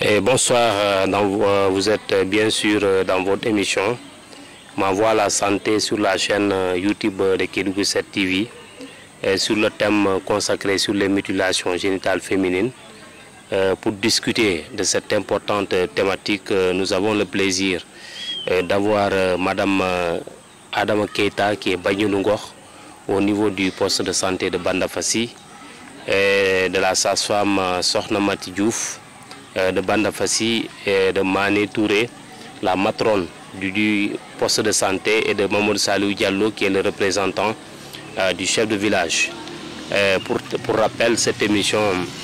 Et bonsoir, vous êtes bien sûr dans votre émission Ma Voix à la Santé sur la chaîne YouTube de Kédougou 7 TV sur le thème consacré sur les mutilations génitales féminines. Pour discuter de cette importante thématique, nous avons le plaisir d'avoir Madame Adama Keita qui est Bagnoulungor au niveau du poste de santé de Bandafassi et de la sage-femme Sokhna Mati Diouf de Bandafassi et de Mané Touré, la matrone du poste de santé, et de Mamadou Salou Diallo qui est le représentant du chef de village. Pour rappel, cette émission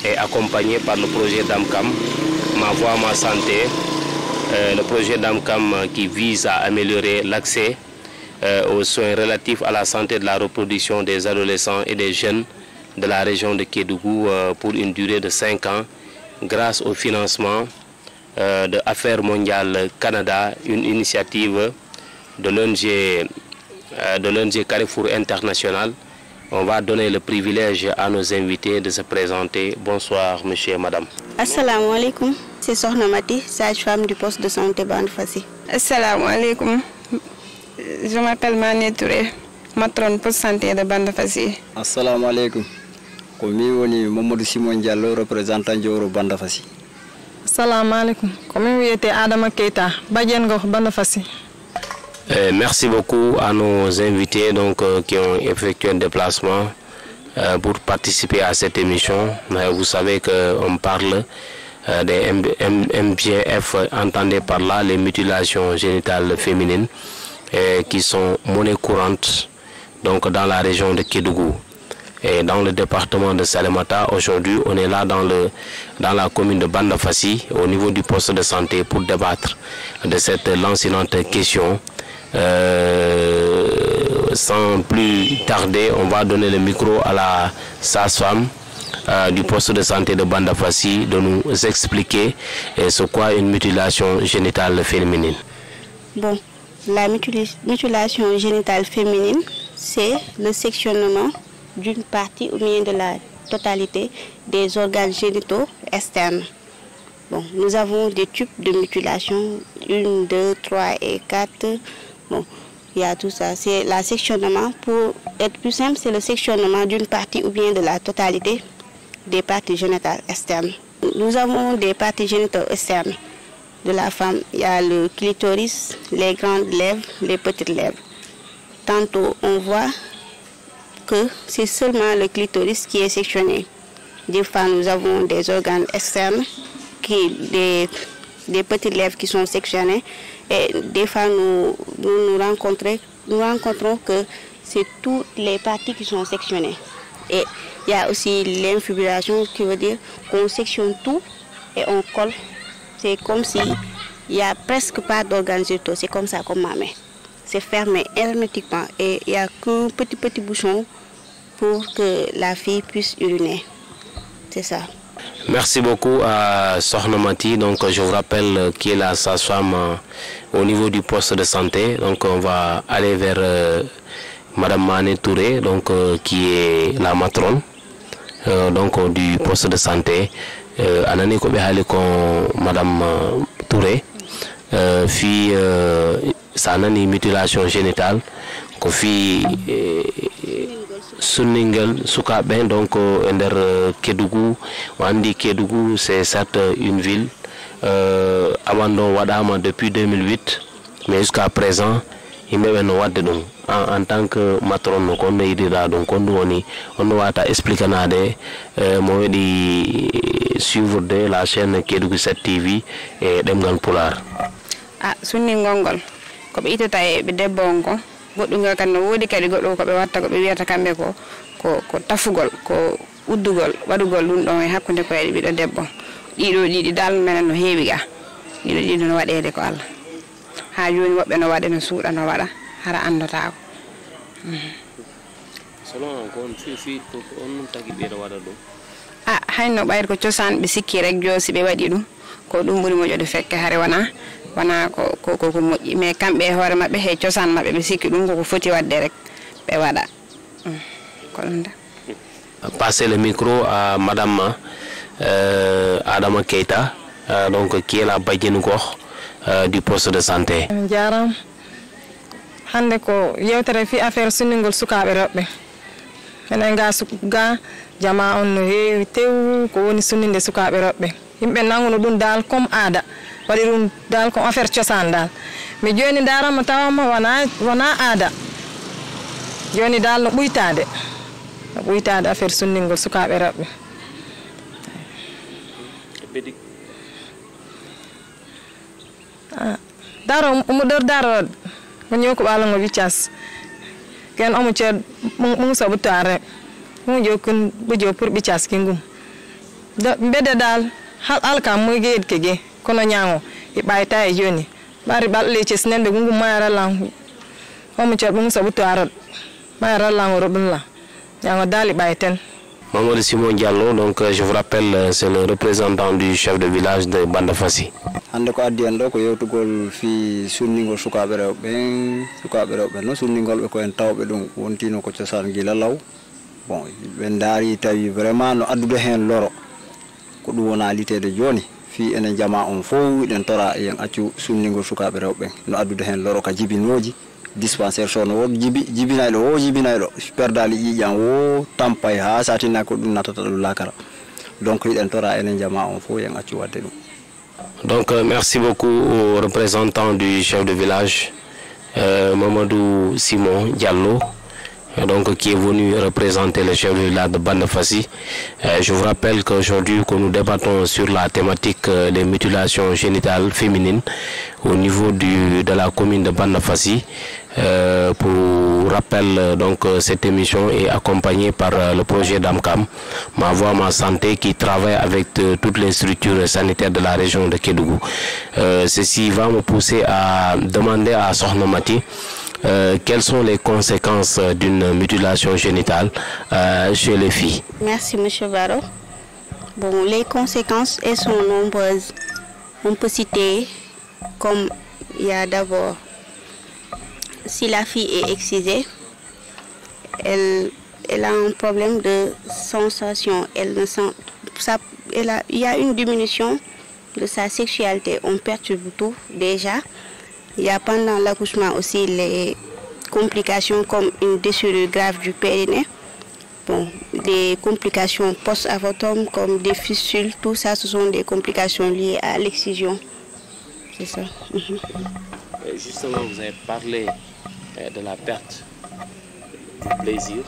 est accompagnée par le projet DAMCAM, Ma Voix, Ma Santé, le projet DAMCAM qui vise à améliorer l'accès aux soins relatifs à la santé de la reproduction des adolescents et des jeunes de la région de Kédougou pour une durée de 5 ans grâce au financement de Affaires mondiales Canada, une initiative de l'ONG Carrefour International. On va donner le privilège à nos invités de se présenter. Bonsoir, monsieur et madame. Assalamu alaikum. C'est Sokhna Mati, sage-femme du poste de santé Bandafassi. Assalamu alaikum. Je m'appelle Mané Touré, matrone poste de santé de Bandafassi. Assalamu alaikum. Comme woni Mamadou Simon Diallo, représentant de Bandafassi. Assalamu alaikum. Comme j'étais Adama Keita, Badjengo Bandafassi. Merci beaucoup à nos invités qui ont effectué un déplacement pour participer à cette émission. Vous savez qu'on parle des MGF, entendez par là les mutilations génitales féminines qui sont monnaie courante dans la région de Kédougou. Et dans le département de Salémata, aujourd'hui, on est là dans la commune de Bandafassi, au niveau du poste de santé, pour débattre de cette lancinante question. Sans plus tarder, on va donner le micro à la sage-femme du poste de santé de Bandafassi de nous expliquer ce qu'est une mutilation génitale féminine. Bon, la mutilation génitale féminine, c'est le sectionnement d'une partie ou bien de la totalité des organes génitaux externes. Bon, nous avons des types de mutilation, 1, 2, 3 et 4. Bon, il y a tout ça. C'est le sectionnement, pour être plus simple, c'est le sectionnement d'une partie ou bien de la totalité des parties génitales externes. Nous avons des parties génitales externes de la femme. Il y a le clitoris, les grandes lèvres, les petites lèvres. Tantôt, on voit que c'est seulement le clitoris qui est sectionné. Des fois, nous avons des organes externes, des petites lèvres qui sont sectionnées. Et des fois, nous rencontrons que c'est toutes les parties qui sont sectionnées. Et il y a aussi l'infibulation, qui veut dire qu'on sectionne tout et on colle. C'est comme s'il n'y a presque pas d'organes génitaux. C'est comme ça, comme ma main. C'est fermé hermétiquement et il n'y a qu'un petit bouchon pour que la fille puisse uriner. C'est ça. Merci beaucoup à Sokhna Mati. Je vous rappelle qui est la sage-femme au niveau du poste de santé. On va aller vers Madame Mané Touré, qui est la matrone du poste de santé. Anani ko be hali ko Madame Touré fille sanani mutilation génitale ko fi Sunningel Sukabe, ender Kédougou. Wandi Kédougou, c'est certes une ville Amando Wadama depuis 2008, mais jusqu'à présent il me en tant que matron on a donc on va expliquer moi di suivre de la chaîne Kédougou 7 TV et Demgan Polar. Ah, Sunningol ko be itata e be debongo goddunga kan no wodi kadi goddo ko be watta ko be wiata kambe ko tafugol ko uddugol wadugol dum don e hakkunde ko e bido debbo didi dal menen no heewi ga didi no wadede ko Allah ha joni wobbe no wade no suuda no wada hara andata ko selon kon fi ko on tagi be wada do hayno bayr ko ciosan be sikki rek josi be wadi dum ko dum buri mo jode fekke hare wana ko moƴƴi mais kamɓe hoore maɓɓe he cosaan maɓɓe ɓe sikki ɗum koko foti wadde rek ɓe waɗa ko ɗum da. Passer le micro à Madame Adama Keita, donc qui est la bajenu gox du poste de santé. Jaram hande ko yewtere fi affaire sunningol sukaɓe rewɓe enen ga jama on no heewi tew ko woni sunninde sukaɓe rewɓe yimɓe nanguno ɗum dal comme aada waɗi ɗum dal comme affaire cosaan dal mi joni darama tawama wona aada joni dal no ɓuytade affaire sunningol sukaɓe rewɓe daro mo ɗor daro mo ñoko ɓalango wiccas ken omo ceed mo soɓo tare mo jokun ɓojo pour ɓiccas kingum mbede dal alkam mo geed kege kono ñango e ɓayta e joni ɓari ɓalle ces nende gungum mayaralan omo ceed mo soɓo tare mayaralan o roɓum la ñango dal e ɓayten. Mamadou Simon Diallo, donc je vous rappelle, c'est le représentant du chef de village de Bandafassi. hande ko addi en ɗo ko yewtugol fi sunningol sukaɓe rewɓe no sunningol ɓe ko en tawɓe ɗum wontino ko cosaan gila law bon ɓe daari tawi vraiment no addude hen loro ko ɗum wona litede joni fi enen jama on fof wiɗen tora yen accu sunningol sukaɓe rewɓe no addude hen loro ka jibinoji dispensaire sono wo jibinayɗo perdali ƴiƴan wo tampay ha satina ko ɗum natata ɗum lakara donc yiɗen tora enen jama on fof yen accu wadde ɗum. Donc merci beaucoup au représentant du chef de village Mamadou Simon Diallo, donc qui est venu représenter le chef de village de Bandafassi. Je vous rappelle qu'aujourd'hui que nous débattons sur la thématique des mutilations génitales féminines au niveau de la commune de Bandafassi. Pour rappel, donc cette émission est accompagnée par le projet d'AMCAM, Ma Voix Ma Santé, qui travaille avec toutes les structures sanitaires de la région de Kédougou. Ceci va me pousser à demander à Sokhna Mati quelles sont les conséquences d'une mutilation génitale chez les filles. Merci M. Barro. Bon, les conséquences, elles sont nombreuses. On peut citer comme il y a d'abord, si la fille est excisée, elle a un problème de sensation. Elle ne sent, il y a une diminution de sa sexualité. On perturbe tout déjà. Il y a pendant l'accouchement aussi les complications comme une déchirure grave du périnée. Bon, des complications post-avortum comme des fistules, tout ça, ce sont des complications liées à l'excision. C'est ça. Justement, vous avez parlé de la perte du plaisir.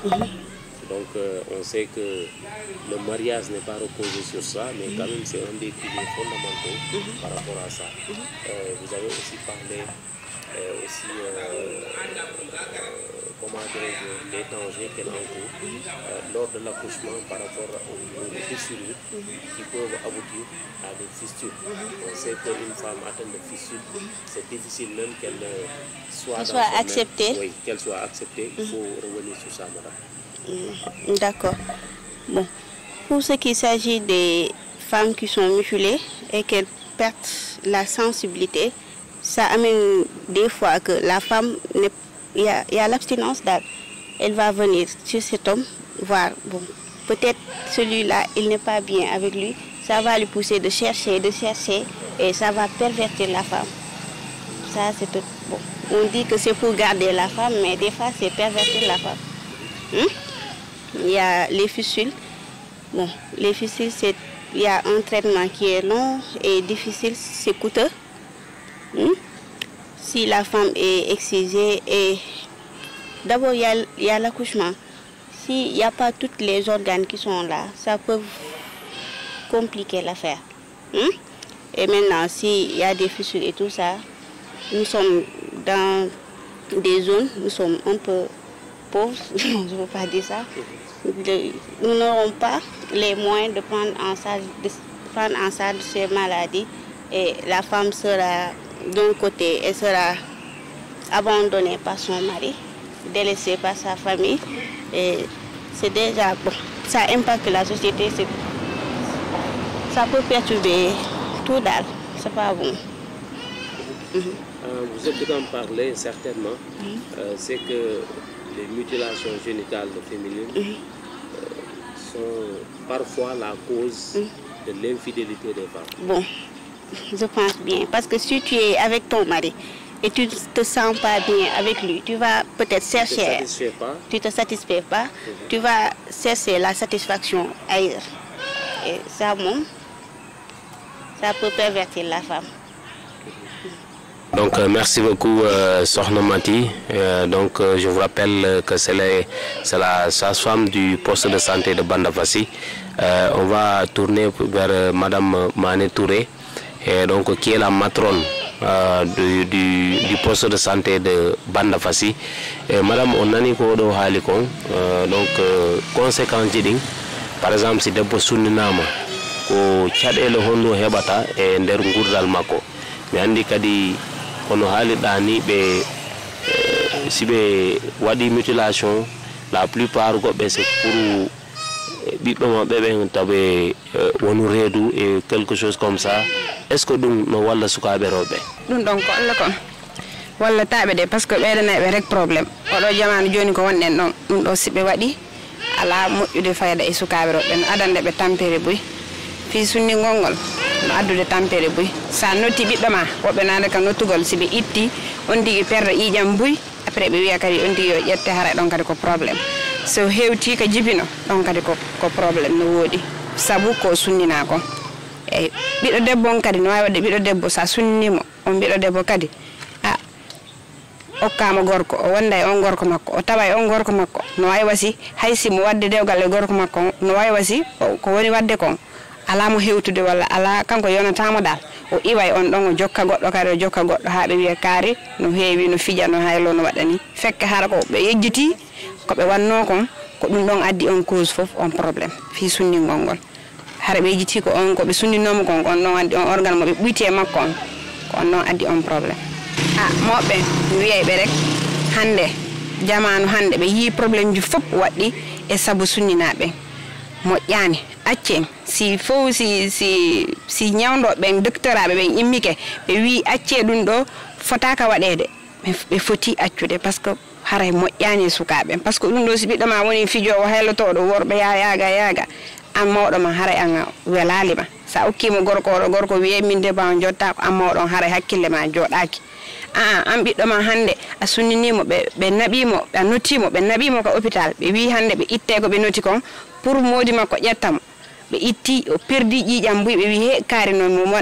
Donc on sait que le mariage n'est pas reposé sur ça, mais quand même c'est un des piliers fondamentaux par rapport à ça. Vous avez aussi parlé comment dire, des dangers qu'elle encourt lors de l'accouchement par rapport aux fissures qui peuvent aboutir à des fistules. On sait qu'une femme atteinte de fistules, c'est difficile même qu'elle soit acceptée. Oui, qu'elle soit acceptée. Il faut revenir sur ça, madame. D'accord. Bon, pour ce qui s'agit des femmes qui sont mutilées et qu'elles perdent la sensibilité, ça amène des fois que la femme, il y a l'abstinence d'âge. Elle va venir sur cet homme, voir, bon, peut-être celui-là, il n'est pas bien avec lui, ça va lui pousser de chercher, et ça va pervertir la femme. Ça, c'est tout. Bon, on dit que c'est pour garder la femme, mais des fois, c'est pervertir la femme. Il y a les fistules. Bon, les fistules, il y a un traitement qui est long et difficile, c'est coûteux. Si la femme est excisée, et d'abord il y a l'accouchement. S'il n'y a pas tous les organes qui sont là, ça peut compliquer l'affaire. Et maintenant, s'il y a des fissures et tout ça, nous sommes dans des zones, nous sommes un peu pauvres, je ne veux pas dire ça. Nous n'aurons pas les moyens de prendre en charge ces maladies, et la femme sera d'un côté, elle sera abandonnée par son mari, délaissée par sa famille, et c'est déjà bon. Ça impacte la société, ça peut perturber tout d'âge, c'est pas bon. Vous êtes d'en parler certainement, c'est que les mutilations génitales féminines sont parfois la cause de l'infidélité des femmes. Bon, je pense bien. Parce que si tu es avec ton mari et tu ne te sens pas bien avec lui, tu vas peut-être chercher... Tu ne te satisfais pas. Tu vas chercher la satisfaction ailleurs. Et ça, ça peut pervertir la femme. Donc merci beaucoup Sokhna Mati. Donc je vous rappelle que c'est la sage-femme du poste de santé de Bandafassi. On va tourner vers Madame Mané Touré, donc qui est la matrone du poste de santé de Bandafassi. Madame, on a dit donc conséquence jiding, par exemple si debbo sunninama ko caɗele honno heɓata e nder gurdal makko, mi andi kadi kono haalirɗa ni ɓe si ɓe waɗi mutilation la plupart goɓɓe c'est pour ɓiɓɓe maɓɓe ɓen tawi wonu reedu et quelque chose comme ça. Est ce que ɗum no walla sukaɓe rewɓe? ɗum ɗon ko Allah kon walla taɓe de, parce que ɓeydanaɓe rek probléme oɗo jamanu joni ko wonɗen ɗon ɗum ɗo siɓe waɗi ala moƴƴude fayda e sukaɓe rewɓe no adande ɓe tampere buy fi sunningol ngol no addude tampere buy. Sa notti ɓiɓɓe ma woɓɓe nane kam nottugol siɓe itti on tigui perde ƴiƴam buy après ɓe wiya kadi on tigui yo ƴette haray ɗon kadi ko probléme. So hewti ko jibino ɗon kadi ko probléme no woɗi saabu ko sunnina kon. Eyyi ɓiɗɗo debbo on kadi no wawi wadde ɓiɗɗo debbo sa sunnimo on ɓiɗɗo debbo kadi okkama gorko o wonda e on gorko makko o tawa e on gorko makko no wawi wasi hay simo wadde dewgal e gorko makko no wawi wasi ko woni wadde kon ala mo hewtude walla ala kanko yonatamo dal o iwa e on ɗon o jokka goɗɗo kadi o jokka goɗɗo ha ɓe wiya kaari no heewi no fija no haylo no waɗani fekke hara ko ɓe yejjiti ko ɓe wanno kon ko ɗum ɗon addi on cause foof on probléme fi sunningol ngol. Hara ɓe yejjiti ko on ko ɓe sunninomo kon on ɗon addi on organe mo ɓe ɓuyti e makko on ko on ɗon addi on probléme. Moɓɓe mi wiyayɓe rek hande jamanu hande ɓe yi probléme ji fof waɗɗi e saabu sunninaɓe moƴƴani accen si fof si ñawdoɓe ɓen docteur aɓe ɓen immike ɓe wi acce ɗum ɗo fotaka waɗede ɓe foti accude par ce que haray moƴƴani e sukaɓe par ce que ɗum ɗo si ɓiɗɗo ma woni fijowo haylotoɗo worɓe yaga an mawɗo ma haray an welalima sa okkimo gorko oɗo gorko wiye min de ba jotta ko an mawɗon haray hakkille ma joɗaki an ɓiɗɗo ma hande a sunninimo ɓe naɓimo ɓe nottimo ɓe naɓimo ko hôpital ɓe wi hande ɓe itte ko ɓe noti kon pour modi makko ƴettamo ɓe itti o perdi ƴiƴam buy ɓe wi he kaari noon mo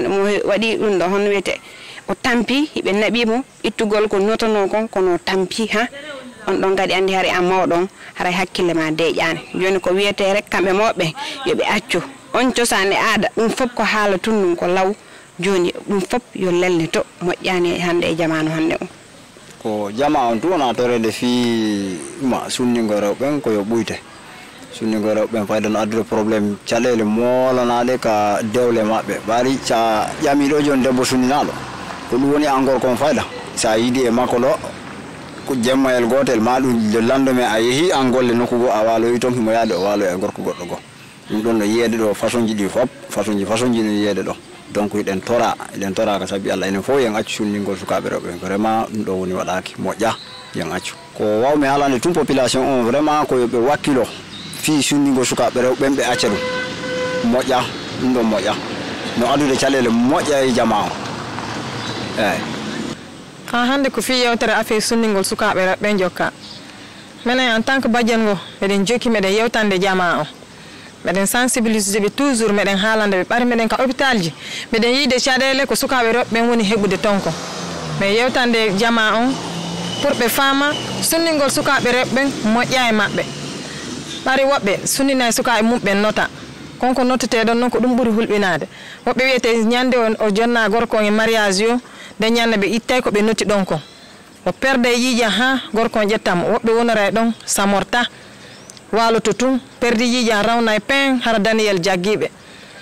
waɗi ɗum ɗo hono wiyete o tampi ɓe naɓimo ittugol ko notano kon kono tampi ha on ɗon kadi andi haray an mawɗon haray hakkille ma deƴani joni ko wiyete rek kamɓe mawɓe yoɓe accu on cosane aada ɗum fof ko haala tunnum ko law joni ɗum fof yo lelne to moƴƴani hande e jamanu hande o ko jama on tu wona torede fi ma sunningo rewɓen koyo ɓuyte sunningo rewɓen fayda no addude probléme caɗele molanaɗe ka dewle maɓɓe ɓari sa ƴamiɗo joni debbo sunninaɗo ko ɗum woni an gorko on fayda sa yiidi e makko ɗo ko jemmayel gotel ma ɗum le lendemain a yeehi an golle nokku go a waloyi toon himo yaade o walo e gorko goɗɗo go ɗum ɗon no yiyeede ɗo façon ji ɗi fop façon ji no yiyeede ɗo donc eɗen tora ka sabi Allah enen fof yen accu sunningol sukaɓe rewɓe vraiment ɗum ɗo woni waɗaki moƴƴa yen accu ko wawmi haalande tout population on vraiment ko yoɓe wakkilo fi sunningol sukaɓe rewɓe ɓe acca ɗum moƴƴa ɗum ɗon moƴƴa no adude caɗele moƴƴa e jama o eyyi ha hande ko fi yewtere affaire sunningol sukaɓe rewɓe jokka minen en tant que badiane go meɗen jokki meɗen yewtande jama o meɗen sensibiliser ɓe toujours meɗen haalande ɓe ɓari meɗen ka hôpital ji meɗen yiide caɗele ko sukaɓe rewɓe woni heɓude tonko mais yewtande jama on pour ɓe faama sunningol sukaɓe rewɓe moƴƴa e maɓɓe ɓari woɓɓe sunnina e sukaɓe mumɓe nota konko notteteɗon noon ko ɗum ɓuuri hulɓinade woɓɓe wiyete ñande o jonna gorko on e mariage yo nde ñande ɓe ittay ko ɓe noti ɗon kon o perde yiija ha gorko on ƴettamo woɓɓe wonora e ɗon samorta waloto tun perdi yiija rawna e pen hara daniyel jaggiɓe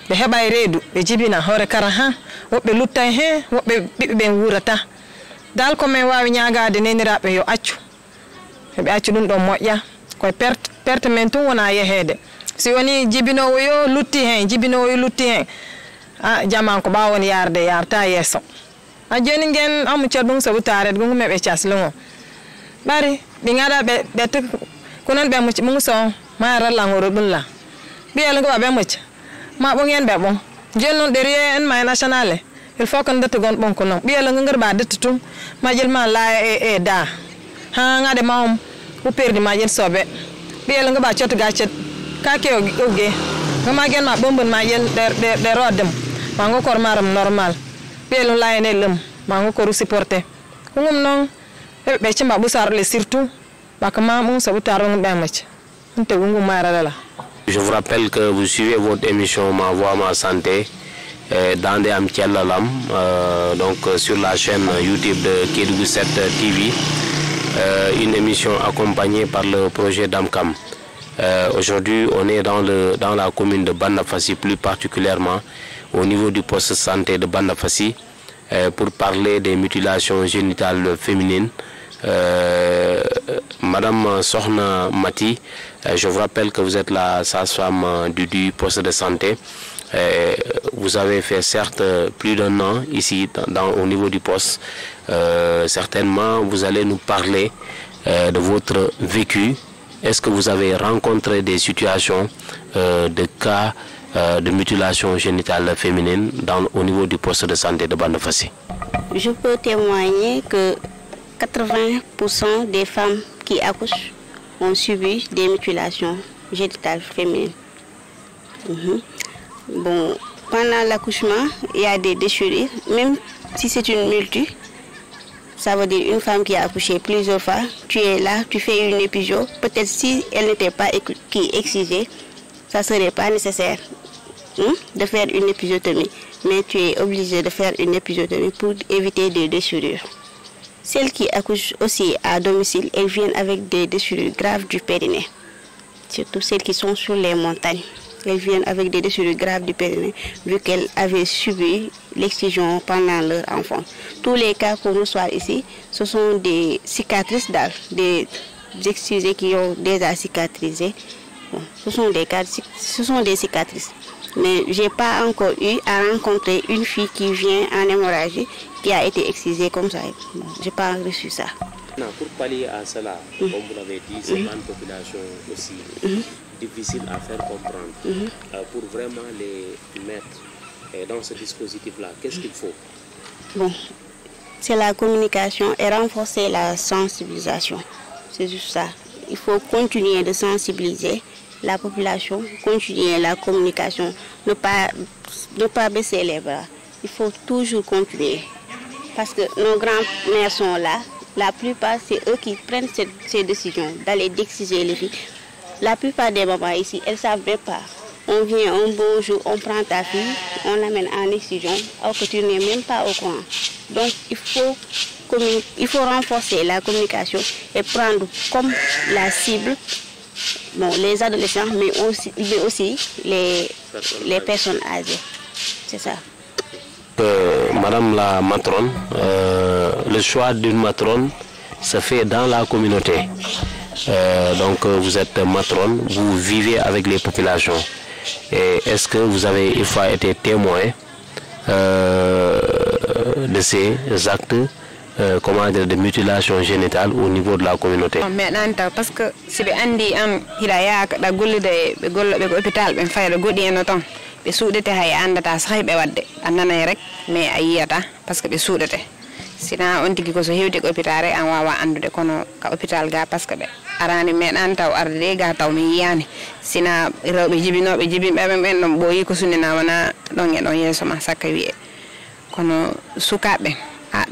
ɓe heɓa e reedu ɓe jibina hoore kara ha woɓɓe lutta e he woɓɓe ɓiɓɓe ɓen wurata dal komin wawi ñagade neniraɓe yo accu heɓe accu ɗum ɗon moƴƴa koye perte men tun wona yehede si woni jibinowo yo lutti hen jaman ko ɓawon yarde yarta yesso a joni gen amu cer ɗum so ɓutaret gungumeɓe caslugo ɓari ɓe gaɗa ɓe konon ɓe mucc mungso ma rallangoro ɗum la ɓiyel ngo ɓe mucc ma ɓungen ɓe ɓon joni noon ɗeriye en ma nationale il faut que ndata gon bon ko non biela nga ngarba dettum ma jël ma la e da ha nga de maum ko perdi ma jël sobe biela nga ba ciot ga ciot ka ke oge nga ma gen ma bombon ma jël de rodem ma nga kor maram normal biela la ne lem ma nga ko supporter ngum non be ci ma bu sar le surtout ba ka ma mo sabu taro ngam ma ci nte ngum mara la. Je vous rappelle que vous suivez votre émission Ma Voix Ma Santé dans des Amtialalam, donc sur la chaîne YouTube de Kédougou 7 TV, une émission accompagnée par le projet Damkam. Aujourd'hui, on est dans la commune de Bandafassi, plus particulièrement au niveau du poste de santé de Bandafassi, pour parler des mutilations génitales féminines. Madame Sohna Mati, je vous rappelle que vous êtes la sage-femme du poste de santé. Vous avez fait certes plus d'un an ici au niveau du poste. Certainement, vous allez nous parler de votre vécu. Est-ce que vous avez rencontré des situations de cas de mutilation génitale féminine au niveau du poste de santé de Bandafassi? Je peux témoigner que 80% des femmes qui accouchent ont subi des mutilations génitales féminines. Bon, pendant l'accouchement, il y a des déchirures, même si c'est une multi, ça veut dire une femme qui a accouché plusieurs fois, tu es là, tu fais une épision, peut-être si elle n'était pas excisée, ça ne serait pas nécessaire de faire une épisiotomie, mais tu es obligé de faire une épisiotomie pour éviter des déchirures. Celles qui accouchent aussi à domicile, elles viennent avec des déchirures graves du périnée. Surtout celles qui sont sur les montagnes. Elles viennent avec des déchirures graves du périnée, vu qu'elles avaient subi l'excision pendant leur enfance. Tous les cas qu'on reçoit ici, ce sont des cicatrices d'âge, des excisés qui ont déjà cicatrisé. Bon, ce sont des cicatrices. Mais je n'ai pas encore eu à rencontrer une fille qui vient en hémorragie, qui a été excisée comme ça. Bon, je n'ai pas reçu ça. Pour pallier à cela, comme vous l'avez dit, c'est une population aussi difficile à faire comprendre. Pour vraiment les mettre dans ce dispositif-là, qu'est-ce qu'il faut? Bon, c'est la communication et renforcer la sensibilisation. C'est juste ça. Il faut continuer de sensibiliser la population, continuer la communication, ne pas baisser les bras. Il faut toujours continuer. Parce que nos grands-mères sont là. La plupart, c'est eux qui prennent ces décisions d'aller d'exciser les filles. La plupart des mamans ici, elles ne savent même pas. On vient un beau jour, on prend ta fille, on l'amène en excision, alors que tu n'es même pas au courant. Donc, il faut renforcer la communication et prendre comme la cible les adolescents, mais aussi les personnes âgées. C'est ça. Madame la matrone, le choix d'une matrone se fait dans la communauté. Donc vous êtes matrone, vous vivez avec les populations. Est-ce que vous avez une fois été témoin de ces actes de mutilation génitale au niveau de la communauté? Parce que si vous avez hôpital, be suudete hay andata sahay be wadde annanay rek mais ayiyata parce que be suudete sina on tigi ko so hewde ko hôpital rek an wawa andude kono ka hôpital ga parce que be arani medan taw arde ga taw mi yiyani sina rewbe jibinobe jibimbe ben dum boyi ko sunnina wana don e don yeso ma sakka wi'e kono sukabe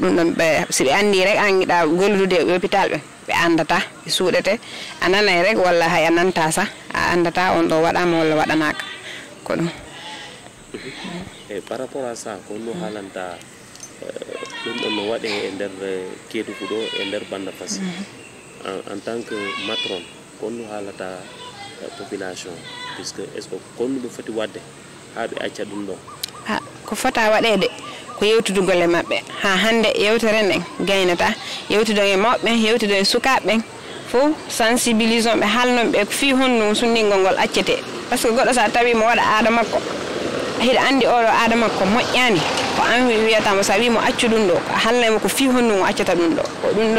dum don be sibe andi rek an gida gollude hôpital be andata be suudete annanay rek walla hay ananta sa andata on do wadama walla wadanaka kono. Et par rapport à ça, quand nous avons en tant que matron, quand nous avons la population, puisque est-ce que quand nous faisons wade, ko fata wadede ko yewtudu golle mabbe ha hande yewtere nden gaynata yewtudo e mabbe yewtudo e sukabe fo sensibilisation be halnon be fi honno sunningol gol accete parce que goddo sa tawi mo wada aada makko hida andi oro aada makko mojjani ko an wiyata mo sawi mo accu dum do halle mo ko fi honno accata dum do ko dum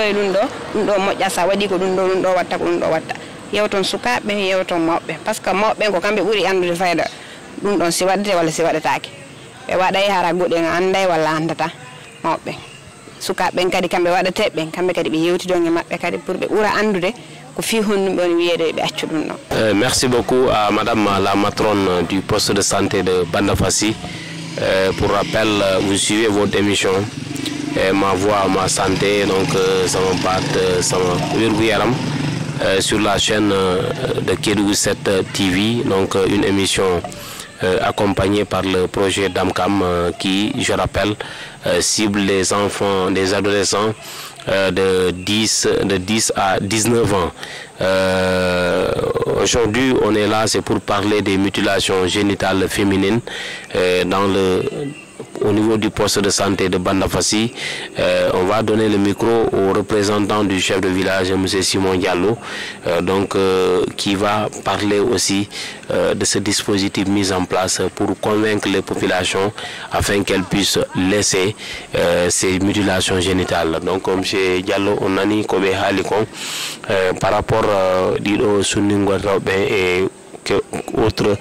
do mojja sa wadi ko dum do watta ko dum do watta yewton sukabe yewton mabbe parce que mabbe ko kambe buri andude fayda dum don si wadde wala si wadataake ɓe waɗay hara goɗɗe no anday walla andata mawɓe sukaɓe ɓen kadi kamɓe waɗateɓe ɓen kamɓe kadi ɓe yewtidon e maɓɓe kadi pour ɓe ɓura andude ko fi honnuɓe on wiyede ɓe accu ɗum ɗo. Merci beaucoup à madame la matrone du poste de santé de Bandafassi. Pour rappel, vous suivez votre émission Ma Voix, Ma Santé, donc ça me bat, ça me sur la chaîne de Kédougou 7 TV, donc une émission accompagnée par le projet DAMCAM qui, je rappelle, cible les enfants, les adolescents de 10 à 19 ans. Aujourd'hui, on est là, c'est pour parler des mutilations génitales féminines au niveau du poste de santé de Bandafassi. On va donner le micro au représentant du chef de village, M. Simon Diallo, qui va parler aussi de ce dispositif mis en place pour convaincre les populations afin qu'elles puissent laisser ces mutilations génitales. Donc, M. Diallo, on a dit par rapport au Suningo et autres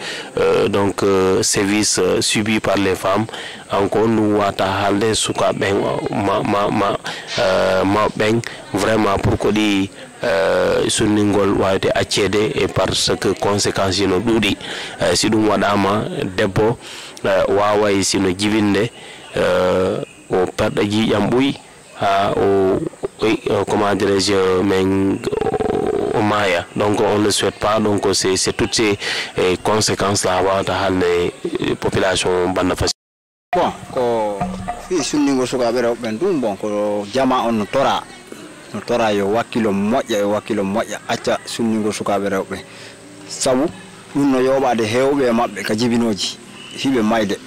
services subis par les femmes, encore nous wata halde suka ben ma ben vraiment pour que di sunningol wayte accede et parce que conséquences no dudi si dum wadama debbo waway sino jibinde o perda jiyam buy ha o comment dirais-je men Maya. Donc on ne le souhaite pas, donc c'est toutes ces conséquences là à la population Bandafassi. Bon, ko fi sunningo sukaɓe rewɓe ɗum bon ko jama on no tora yo wakkilo moƴƴa acca sunningo sukaɓe rewɓe sabu ɗum no yoɓade hewɓe maɓɓe ka jibinoji hiɓe mayde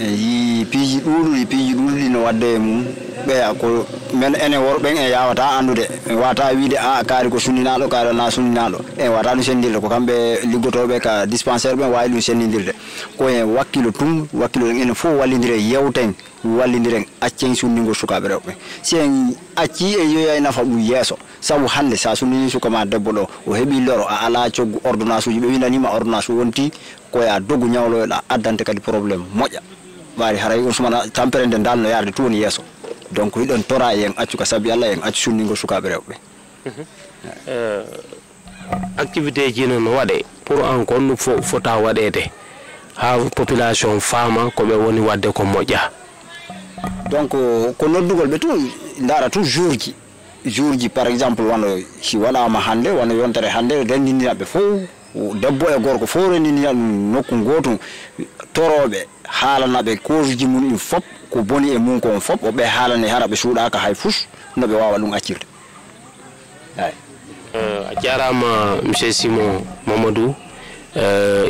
yi piiji ɗuɗɗi no wadde e mum ɓeya ko men enen worɓen en yawata andude en wata wiide a kaari ko sunninaɗo kaari na sunninaɗo en wata ɗum sendidirde ko kamɓe liggotoɓe ka dispensaire ɓen wawi ɗum sendidirde ko en wakkilo ɗen enen fof wallidire yewten wallidiren accen sunningo sukaɓe rewɓe si en acci e yoya nafa ɗum yeeso sabu hande sa sunnini suka ma debbo ɗo o heeɓi loro a ala coggu ordonnance uji ɓe windanima ordonnance wonti koya dogu ñawloyoɗa addante kadi probléme moƴƴa wari haray on sumana tampere nde dalno yarde to woni yeeso donc hiɗon tora en accu ka sabi Allah en accu sunningo sukaɓe rewɓe activité ji non waɗe pour en kon fota waɗede ha population fama ko ɓe woni wadde ko moƴƴa. Donc ko noddugol ɓe tun ndara tout jour ji par exemple wano si waɗama hande wano yontere hande rendindinaɓe fof debbo e gorko fof rendindina ɗum nokku gotum toroɓe haalanaɓe cause ji mum ɗum fop ko boni e mum kon fop o ɓe haalane hara ɓe suuɗaka hay fus no ɓe wawa ɗum accirde ay a jarama monsieur Simon Mamadou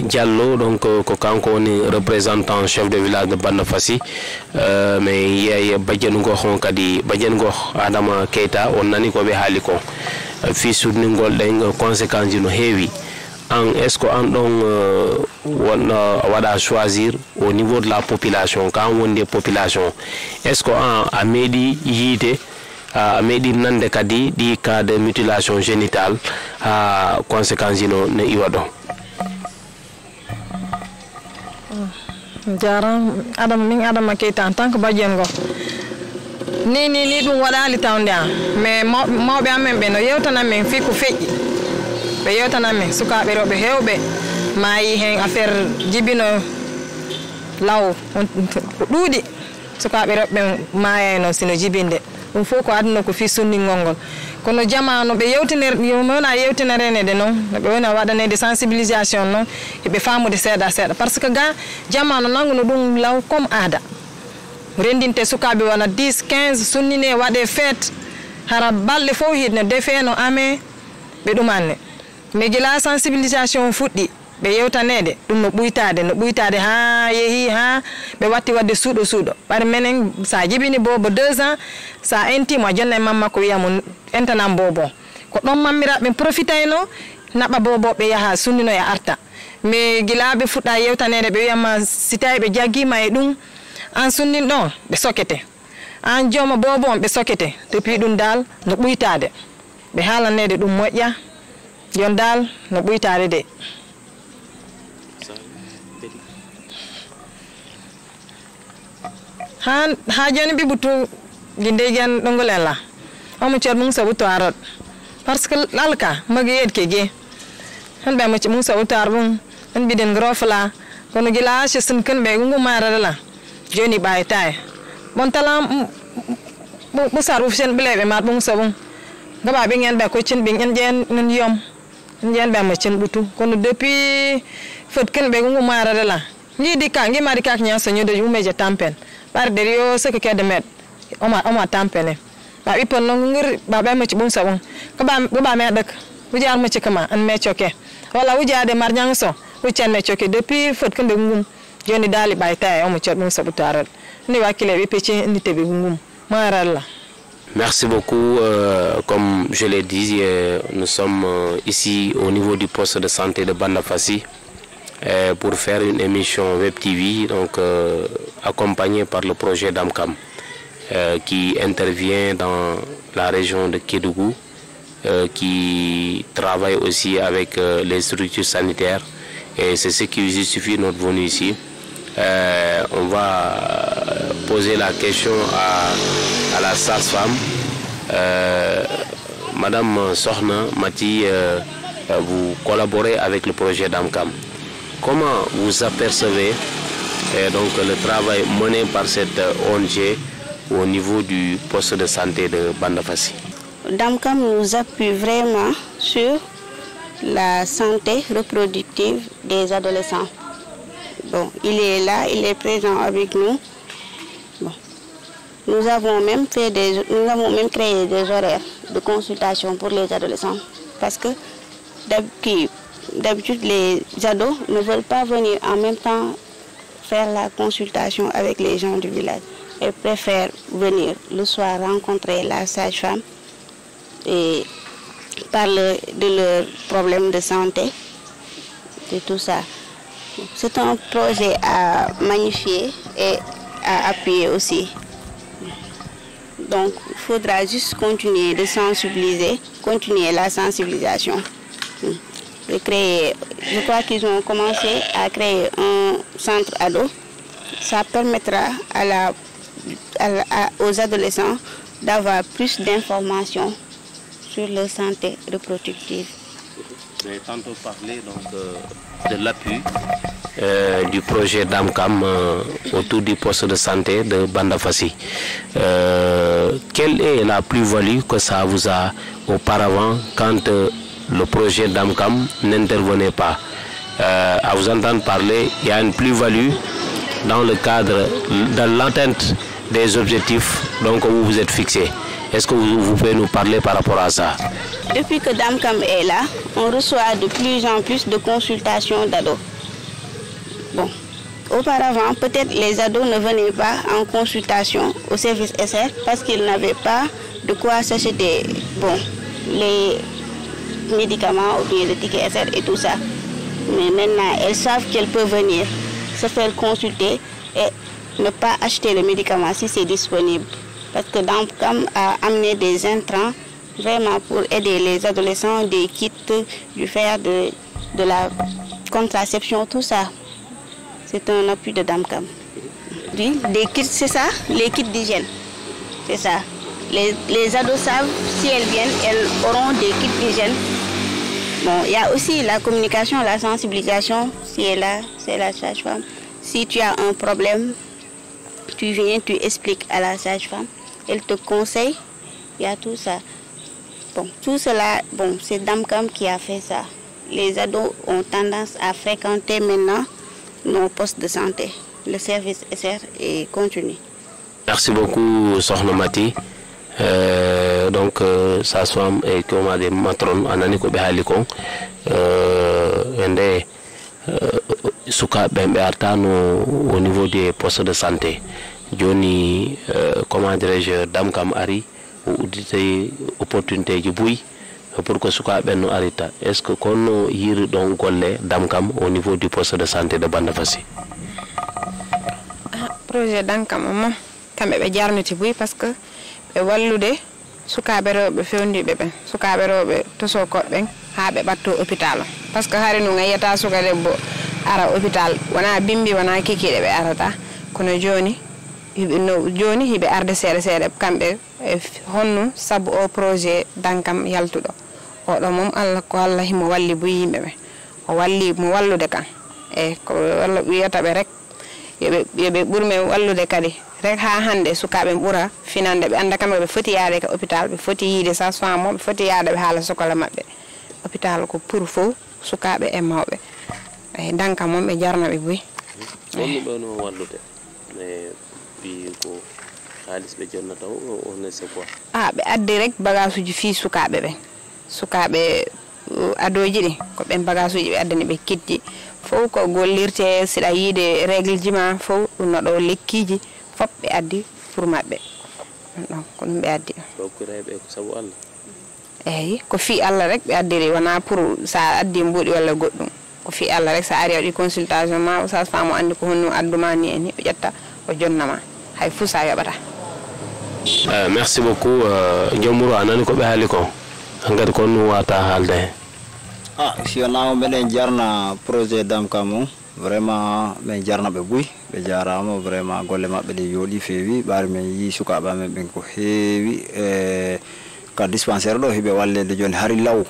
Diallo, donc ko kanko woni représentant chef de village de Bandafassi mais yeey bajenu gox on kadi bajenu gox Adama Keita on nani ko ɓe haali ko fi surningol ɗen conséquence ji no heewi en est ce que en ɗon waɗa choisir au niveau de la population quand on des populations est ce que a meeɗi yiide a meeɗi nande kadi ɗi cas de mutilation génitale ha conséquence ji no iwa ɗon. Jaram Adama Keita en tant que badiengo ni ɗum waɗali tawde an mais mawɓe amen ɓe no yewtana men fi ko feƴƴi ɓe yewtana men sukaɓe rewɓe hewɓe mayi hen affaire jibino law ko ɗuuɗi sukaɓe rewɓe mayayno sino jibinde ɗum fof ko aduna ko fi sunningol ngol kono jamanu ɓe yewtina yewtinarenede noon ɓe wona waɗanede sensibilisation noon heɓe famude seeɗa par ce que ga jamanu nanguno ɗum law comme aada rendinte sukaɓe wona 10 15 sunnine waɗe fête hara balɗe fof hitno defe no ame ɓe ɗumanne mais gila sensibilisation fuɗɗi ɓe yewtanede ɗum no ɓuytade ha yeehi ha ɓe watti wadde suuɗo ɓar menen sa jibini bobo 2 ans sa intimo a jonna e mamma ko wiyamo entanan bobo ko ɗon mammiraɓe profitayno naɓa bobo ɓe yaha sunnino e arta mais guilaɓe fuɗɗa yewtanede ɓe wiyama si tawi ɓe jagguima e ɗum an sunnin ɗon ɓe sokete an jooma bobo on ɓe sokete depuis ɗum dal no ɓuytade ɓe haalanede ɗum moƴƴa yon dal no ɓuytade de. ha joni bi butu ginde gen dongolela amu cer mung sabu tarot parce que lalka magi yed kege han be mu mung sabu tarbun han bi den grofla kono gila ci sun kan be ngu mara la joni bay tay mon talam bu saru sen blebe mat mung sabu gaba bi ngeen be ko cin bi ngeen jen nan yom ngeen be ma cin butu kono depuis fot kan be ngu mara la ni di ka ngi mari ka nya sanyo de umeje tampen par derio se ke de met oma tampene ba bi pon ngir ba ba ma ci bum sabon ka ba me dak bu jaar ma ci kama an me choke wala wu jaade mar nyang so wu chen me choke depuis fot kan be ngum joni dali bay tay o mo ci bum sabu taral ni wakile bi peci ni tebe ngum maralla. Merci beaucoup. Comme je l'ai dit, nous sommes ici au niveau du poste de santé de Bandafassi pour faire une émission Web TV, donc accompagnée par le projet Damkam qui intervient dans la région de Kédougou, qui travaille aussi avec les structures sanitaires, et c'est ce qui justifie notre venue ici. On va poser la question à la sage-femme. Madame Sohna Mati, vous collaborez avec le projet Damkam. Comment vous apercevez donc le travail mené par cette ONG au niveau du poste de santé de Bandafassi? Damkam nous appuie vraiment sur la santé reproductive des adolescents. Bon, il est là, il est présent avec nous. Bon. Nous avons même créé des horaires de consultation pour les adolescents parce que d'habitude les ados ne veulent pas venir en même temps faire la consultation avec les gens du village. Ils préfèrent venir le soir rencontrer la sage-femme et parler de leurs problèmes de santé, de tout ça. C'est un projet à magnifier et à appuyer aussi. Donc, il faudra juste continuer de sensibiliser, continuer la sensibilisation. Je crois qu'ils ont commencé à créer un centre ado. Ça permettra aux adolescents d'avoir plus d'informations sur leur santé reproductive. Vous avez tantôt parlé donc, de l'appui du projet Damkam autour du poste de santé de Bandafassi. Quelle est la plus-value que ça vous a auparavant quand le projet Damkam n'intervenait pas? À vous entendre parler, il y a une plus-value dans le cadre de l'atteinte des objectifs donc, où vous êtes fixés. Est-ce que vous pouvez nous parler par rapport à ça? Depuis que Damkam est là, on reçoit de plus en plus de consultations d'ados. Bon, auparavant, peut-être les ados ne venaient pas en consultation au service SR parce qu'ils n'avaient pas de quoi s'acheter les médicaments ou bien le ticket SR et tout ça. Mais maintenant, elles savent qu'elles peuvent venir se faire consulter et ne pas acheter le médicament si c'est disponible. Parce que Damkam a amené des intrants vraiment pour aider les adolescents, des kits, du fer, de la contraception, tout ça. C'est un appui de Damkam. Oui, des kits, c'est ça, les kits d'hygiène. C'est ça. Les ados savent, si elles viennent, elles auront des kits d'hygiène. Bon, il y a aussi la communication, la sensibilisation, si elle est là, c'est la sage-femme. Si tu as un problème, tu viens, tu expliques à la sage-femme, elle te conseille, il y a tout ça. Bon, tout cela, bon, c'est Damkam qui a fait ça. Les ados ont tendance à fréquenter maintenant nos postes de santé. Le service SR est continu. Merci beaucoup, Sohna Mati. Donc, ça soit comme des matrons, ananiko behalikon, ende suka bembe artano au niveau des postes de santé. Joni, comment dirais-je, Damkam Ari, ou des opportunités de bouille pour que suka benno arita. Est-ce que qu'on yir donc golle Damkam au niveau du poste de santé de Bandafassi? Projet Damkam mom kambe be jarniti bouy parce que be wallude sukabe rewbe fewndi be ben sukabe rewbe to so ko ben ha be batto hôpital parce que hari no ngayata suka debbo ara hôpital wana bimbi wana kikide be arata kono joni no joni hibe arde seede kambe honno sabu o projet dankam yaltudo o do mom Allah ko Allah himo walli bu yimbe be o walli mo wallude kan ko walla wiyata be rek yebe burme wallude kadi rek ha hande sukabe bura finande be anda kambe be foti yaade ka hôpital be foti yide sage-femme be foti yaade be hala sokola mabbe hôpital ko pour fo sukabe e mawbe dankam mom be jarna be buy wonni do no wallude bi ko xaalis be jonna taw on ne c'est quoi be addi rek bagage uji fi sukabe adoji di ko ben bagage uji be addani be kidji fo ko gollirte sida yide règle jima fo no do lekkiji fop be addi pour mabbe donc ko be addi ko rebe ko sabu Allah ko fi Allah rek be addiri wana pour sa addi mbodi wala goddum ko fi Allah rek sa ari wadi consultation ma sa famo andi ko honno adduma ni en be jetta o jonnama hay fusa yabata merci beaucoup jomuro anani ko be haali ko ngati ko no wata halde si on a meden jarna projet Damkam vraiment men jarna be buy be jarama vraiment golle mabbe de yodi fewi bari men yi sukaba men ben ko heewi ka dispensaire do hibe walle de joni hari law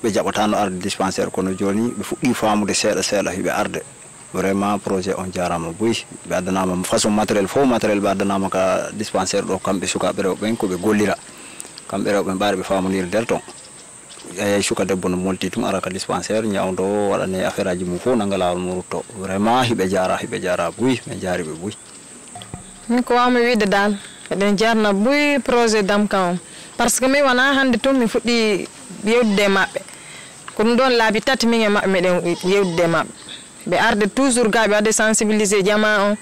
be jabatano arde dispensaire kono joni be fuddi faamude seeda hibe arde vraiment projet on jarama buy be adanama façon matériel be adanama ka dispensaire do kambe sukabe rew ben ko be gollira kambe rew ben bari be faamunir del ton suka debbo no molti tum ara ka dispensaire nyawdo wala ne affaire aji mum fo nangala mo rutto vraiment hibe jara buy me jari be buy min ko wami wiide dal den jarna buy projet Damkam parce que mi wana hande tum mi fuddi yewde mabbe ko dum don laabi tati min e mabbe meden yewde mabbe be arde toujours gabe ade sensibiliser jama on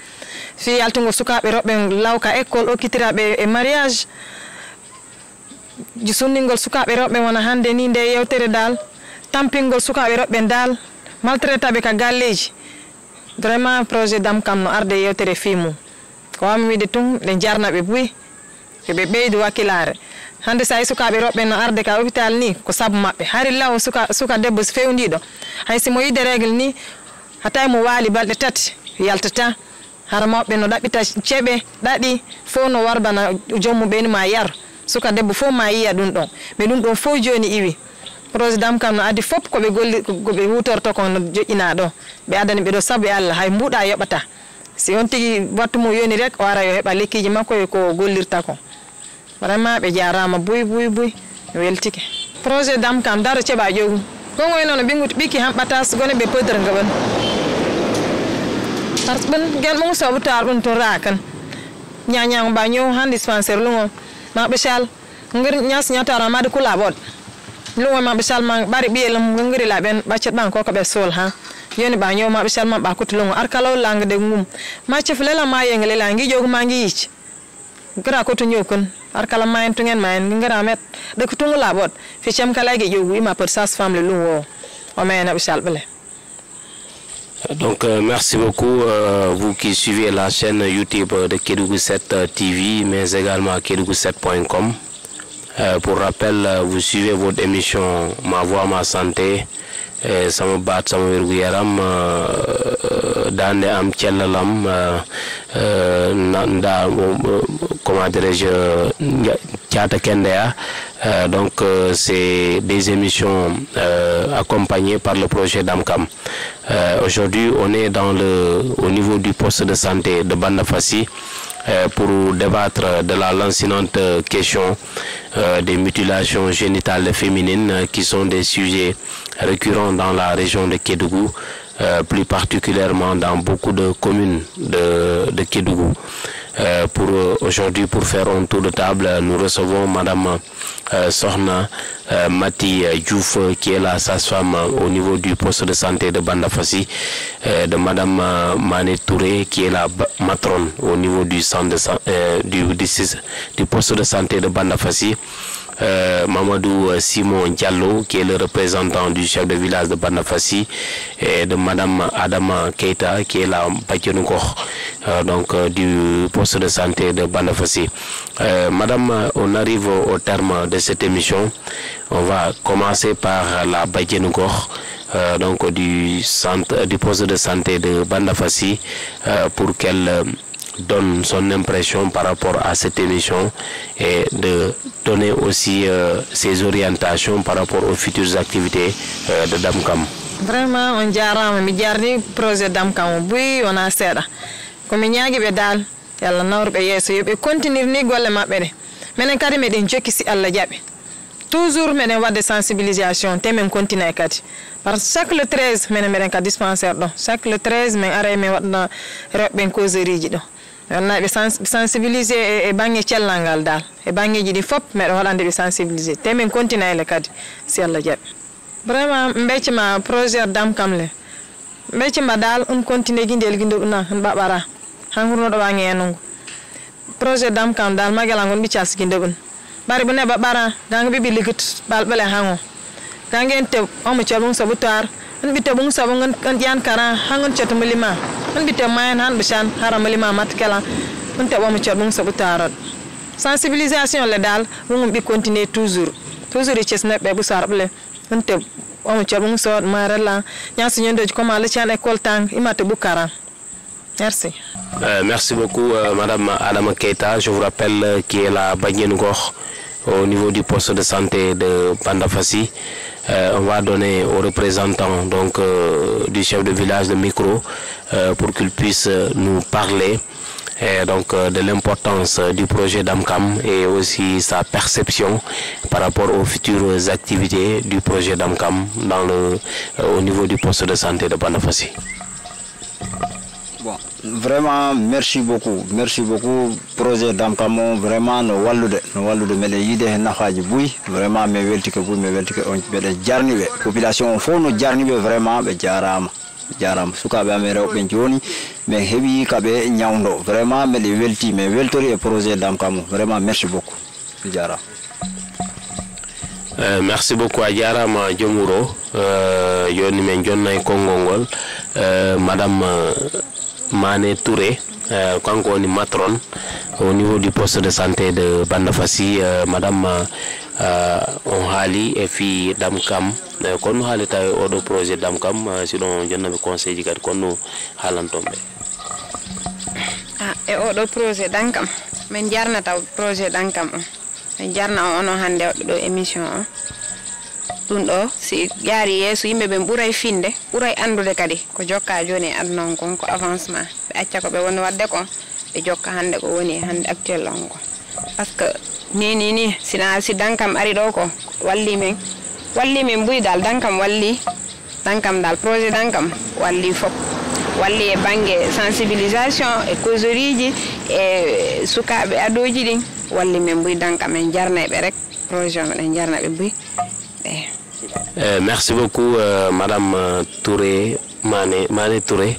fi altungo sukabe robbe lawka école o kitirabe e mariage ji sunningol sukabe robbe wona hande ni nde yewtere dal tampingol sukabe robbe dal maltraitabe ka galleji vraiment projet Damkam no arde yewtere fimu ko wami wiide tum le jarna be buy ke be beydu wakilare hande say sukabe robbe no arde ka hôpital ni ko sabu mabbe hari law suka debbo fewndido hay si mo yide règle ni hatay mo wali balde tati yaltata har mabbe no dabita cebe dadi fo no warbana jommu be ni ma yar suka debbo fo ma yiya dum don be dum don fo joni iwi projet Damkam no adi fop ko be golli ko be wutorto ko no jojina do be adani be do sabu Allah hay mbuda yobata si on tigi wattu mo yoni rek o ara yo heba lekkiji makko ko gollirta ko vraiment be jarama buy weltike projet Damkam daro ceba jogu ko ngoy non bingu biki hambata gone be pedre ngaban parce que gel mo so butar bun to rakan nyanya ba nyu han dispensaire lungo ma be sal ngir nyas nyatara ma de kula bod lungo ma be sal ma bari bielam ngiri la ben ba cet ban ko be sol ha yoni ba nyu ma be sal ma ba kutulungo arkalaw lang de ngum ma ceflela ma yengele la ngi jogu ma ngi yich gara ko to nyokon arkala mayen to ngen mayen ngara met de ko tungu la bot fi chem kala ge jogu ma pour sage-femme le lungo o mena be sal bele. Donc merci beaucoup vous qui suivez la chaîne YouTube de Kédougou 7 TV mais également Kédougou7.com. Pour rappel, vous suivez votre émission Ma Voix Ma Santé sama baat sama wergu yaram dande am cellalam nda comment dirais-je Thiata Kendéa. Donc c'est des émissions accompagnées par le projet Damkam. Aujourd'hui on est au niveau du poste de santé de Bandafassi pour débattre de la lancinante question des mutilations génitales féminines qui sont des sujets récurrents dans la région de Kédougou, plus particulièrement dans beaucoup de communes de Kédougou. Aujourd'hui, pour faire un tour de table, nous recevons Madame Sohna Mati Diouf, qui est la sage-femme au niveau du poste de santé de Bandafassi, de Madame Mané Touré, qui est la matrone au niveau du centre du poste de santé de Bandafassi. Mamadou Simon Diallo, qui est le représentant du chef de village de Bandafassi, et de Madame Adama Keita, qui est la Bationukor, donc du poste de santé de Bandafassi. Madame, on arrive au terme de cette émission. On va commencer par la Bationukor, donc du poste de santé de Bandafassi, pour qu'elle donne son impression par rapport à cette émission et de donner aussi ses orientations par rapport aux futures activités de Damkam. Vraiment, on jarama mi jarni projet Damkam buy on a seeda ko mi ñaagi be dal yalla nawrbe yeso yobe continuer ni golle mabbe de menen kadi meden jokki si Allah jabe toujours meden wadde sensibilisation te men continuer kadi parce que chaque le 13 menen ka dispensaire do chaque le 13 men ara men wadna robben causerie ji do on be sensibiliser e bangi cellangal dal e bangeji di fop men wadande be sensibiliser te men continuer le kadi si Allah jabe vraiment mbecci ma projet Damkam le mbecci ma dal continuer gindel gindo na babara hangurno do bangi enungo projet Damkam dal magala ngon bi cias gindo bari bu ne babara gang bi ligut bal bale hango gangen te omo chabung sabutar an bi te bung sabung kan yan kara hangon chat mulima an bi te mayan han bishan haram mulima matkala an te omo chabung sabutar sensibilisation le dal ngum bi continuer toujours ci snap be bu sarble an te omo chabung so marala nyas nyondo ko mala chan école tang imate bukara. Merci. Merci beaucoup Madame Adama Keita. Je vous rappelle qui est la Bagniengor au niveau du poste de santé de Bandafassi. On va donner aux représentants donc du chef de village le micro pour qu'il puisse nous parler donc de l'importance du projet Damkam et aussi sa perception par rapport aux futures activités du projet Damkam au niveau du poste de santé de Bandafassi. Bon, vraiment merci beaucoup projet Damkam vraiment no wallude mele yide nafaji buy vraiment me weltike buy me weltike on be jarnibe population fo no jarnibe vraiment be jarama sukabe amere be joni me hebi kabe nyawndo vraiment mele welti me weltori e projet Damkam vraiment merci beaucoup jarama. Merci beaucoup à Jarama Djomuro yoni men jonnay kongongol Madame Mané Touré kanko ni matron au niveau du poste de santé de Bandafassi. Madame on hali e fi Damkam kono halita odo projet Damkam sinon jonnabe conseil kat kono halantombe e odo projet Damkam men jarnata projet Damkam men jarna ono hande do émission dun do si yari yeso yimbe be buray finde buray andude kadi ko jokka joni adnon kon ko avancement be acca ko be won wadde ko be jokka hande ko woni hande actuel on ko parce que ni sina si Damkam ari do ko walli men buy dal Damkam walli Damkam dal projet Damkam walli fop walli e bange sensibilisation e causerie ji e sukabe adoji din walli men buy Damkam en jarna be rek projet en jarna be buy. Merci beaucoup Madame Touré, Mané Touré.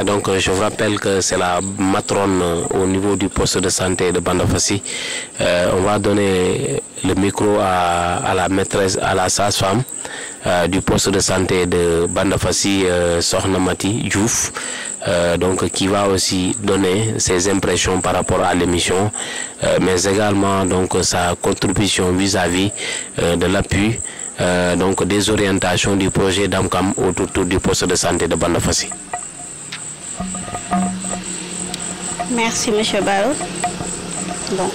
Donc je vous rappelle que c'est la matrone au niveau du poste de santé de Bandafassi. On va donner le micro à la maîtresse, à la sage-femme du poste de santé de Bandafassi, Sohnamati Diouf, donc qui va aussi donner ses impressions par rapport à l'émission, mais également donc sa contribution vis-à-vis de l'appui. Donc des orientations du projet Damkam autour du poste de santé de Bandafassi. Merci M. Barro. Bon,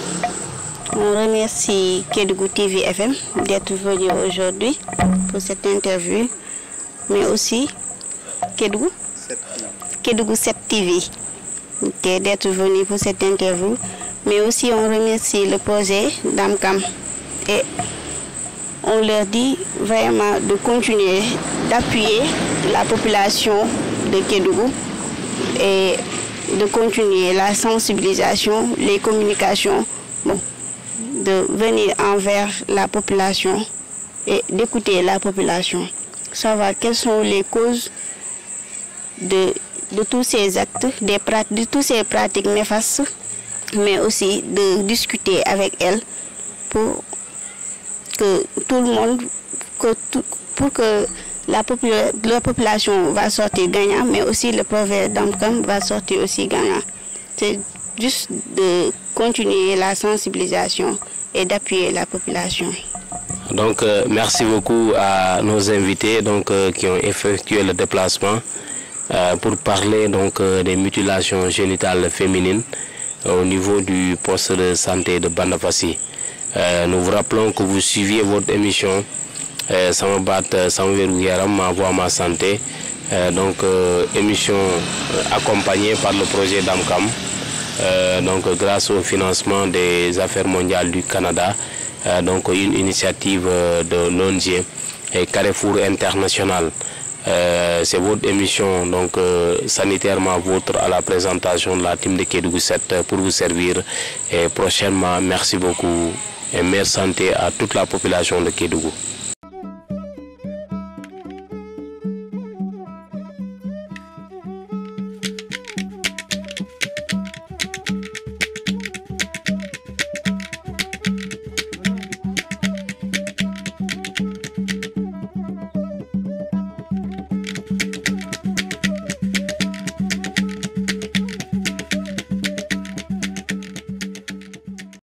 on remercie Kédougou TV FM d'être venu aujourd'hui pour cette interview, mais aussi Kédougou 7 TV d'être venu pour cette interview, mais aussi on remercie le projet Damkam et on leur dit vraiment de continuer d'appuyer la population de Kédougou et de continuer la sensibilisation, les communications, bon, de venir envers la population et d'écouter la population, savoir quelles sont les causes de tous ces actes, de toutes ces pratiques néfastes, mais aussi de discuter avec elles pour que tout le monde, pour que la population va sortir gagnant, mais aussi le projet Damkam va sortir aussi gagnant. C'est juste de continuer la sensibilisation et d'appuyer la population. Donc merci beaucoup à nos invités donc, qui ont effectué le déplacement pour parler donc des mutilations génitales féminines au niveau du poste de santé de Bandafassi. Nous vous rappelons que vous suiviez votre émission Samabat Samverou ma voix ma santé, donc émission accompagnée par le projet DAMCAM, donc grâce au financement des Affaires mondiales du Canada, donc une initiative de l'ONG et Carrefour International. C'est votre émission donc sanitairement vôtre à la présentation de la team de Kédougou 7 pour vous servir et prochainement. Merci beaucoup et meilleure santé à toute la population de Kédougou.